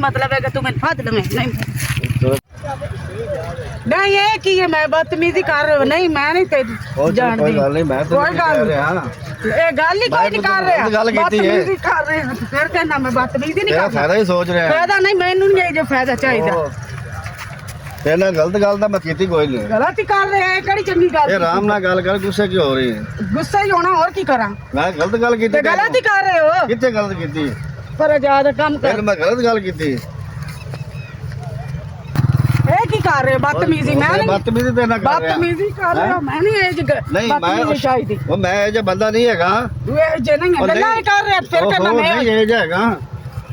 मतलब है कि तू मैंने फाद लवे नहीं ये की है मैं बदतमीजी कर रहे हो नहीं मैं नहीं तेरी जानती कोई गल नहीं मैं तो कोई गल ये गल ही कोई नहीं कर रहा गल कीती है बदतमीजी कर रहे हैं फिर कहना मैं बदतमीजी नहीं तेरा कर रहा फायदा ही सोच रहा है फायदा नहीं मैनू नहीं जो फायदा चाहिए तेरे नाल गलत गल ਤਾਂ मैं कीती कोई नहीं गलत ही कर रहे हैं कड़ी चंगी गल ये आराम नाल गल कर गुस्से क्यों हो रही है गुस्सा ही होना और की करा मैं गलत गल कीती ते गलत ही कर रहे हो किथे गलत कीती पर ज्यादा काम कर फिर मैं गलत गल कीती ए की कर रहे हो बदतमीजी मैं नहीं बदतमीजी तेरे नाल कर रहा बदतमीजी कर रहे हो मैं नहीं नहीं मैं चाहिए वो मैं ये जो बंदा नहीं हैगा ये जे नहीं है गल्ला ही कर रहे फिर कहना मैं नहीं ये जो हैगा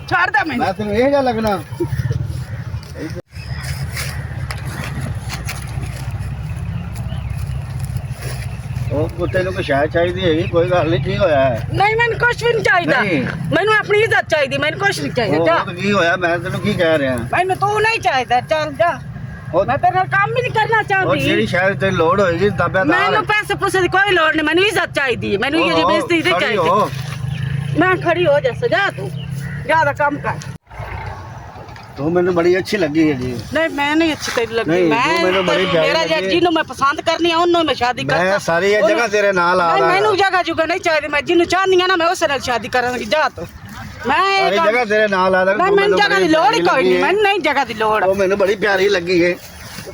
छोड़ दे मैं तेन ये जा लगना तेन को शायद चाहिए कोई गल नहीं की होया है नहीं मैंने कुछ भी नहीं चाहिए मैंने अपनी इज्जत चाहिए मैंने कुछ नहीं चाहिए जा की होया मैं तेन की कह रहा मैंने तू नहीं चाहिए चल जा मैं तेरे काम भी नहीं करना चाहती जेडी शायद तेरी लोड़ होएगी तबेदार मैंने पैसे पूसे की कोई लोड़ नहीं मैंने इज्जत चाहिए मैंने ये बेइज्जती नहीं चाहिए मैं खड़ी हो जैसे जा तू ज्यादा काम कर तू मैंने बड़ी अच्छी लगी है जी नहीं मैं नहीं अच्छी तेरी लगी नहीं, मैं मेरा जिन्हों मैं पसंद करनी है उन्होंने मैं शादी करता मैं सारी ये जगह तेरे नाल आ रहा मैंने जगह जुगा नहीं चाहिए मैं जिन्हों चाहनी है ना मैं उससे शादी करूंगी जा तू मैं सारी जगह तेरे नाल आ रहा मैंने जगह की लोड़ ही कोई नहीं मैंने नहीं जगह की लोड़ वो मैंने बड़ी प्यारी लगी है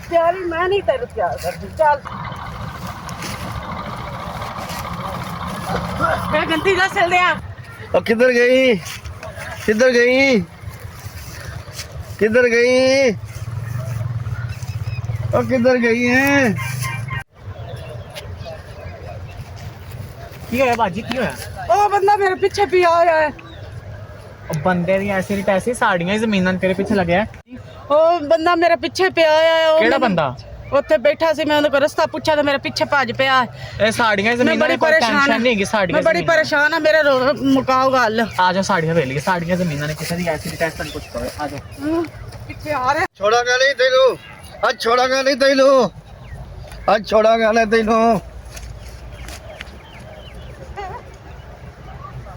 प्यारी मैं नहीं तेरे प्यार करती चल मैं गलती का चल दिया और किधर गई किधर गई किधर गई और किधर गई है की होया बाजी की होया ओ बंदा मेरे पीछे भी आया है बंदे दी ऐसी नहीं तैसी साड़ियां जमीनां तेरे पीछे लगे है ओ बंदा मेरे पीछे पे आया है केड़ा बंदा ਉੱਥੇ ਬੈਠਾ ਸੀ ਮੈਂ ਉਹਦੇ ਕੋਲ ਰਸਤਾ ਪੁੱਛਿਆ ਤਾਂ ਮੇਰੇ ਪਿੱਛੇ ਭੱਜ ਪਿਆ ਇਹ ਸਾੜੀਆਂ ਜ਼ਮੀਨਾਂ ਦੀ ਕੋਈ ਟੈਨਸ਼ਨ ਨਹੀਂ ਹੈਗੀ ਸਾੜੀਆਂ ਮੈਂ ਬੜੀ ਪਰੇਸ਼ਾਨ ਆ ਮੇਰੇ ਮੁਕਾਓ ਗੱਲ ਆ ਜਾ ਸਾੜੀਆਂ ਵੇਲੀਏ ਸਾੜੀਆਂ ਜ਼ਮੀਨਾਂ ਨੇ ਕਿਸੇ ਦੀ ਐਸੀ ਨਹੀਂ ਟੈਨਸ਼ਨ ਕੁਝ ਕਰੋ ਆ ਜਾ ਪਿੱਛੇ ਆ ਰਿਹਾ ਛੋੜਾਂਗਾ ਨਹੀਂ ਤੈਨੂੰ ਅੱਜ ਛੋੜਾਂਗਾ ਨਹੀਂ ਤੈਨੂੰ ਅੱਜ ਛੋੜਾਂਗਾ ਨਹੀਂ ਤੈਨੂੰ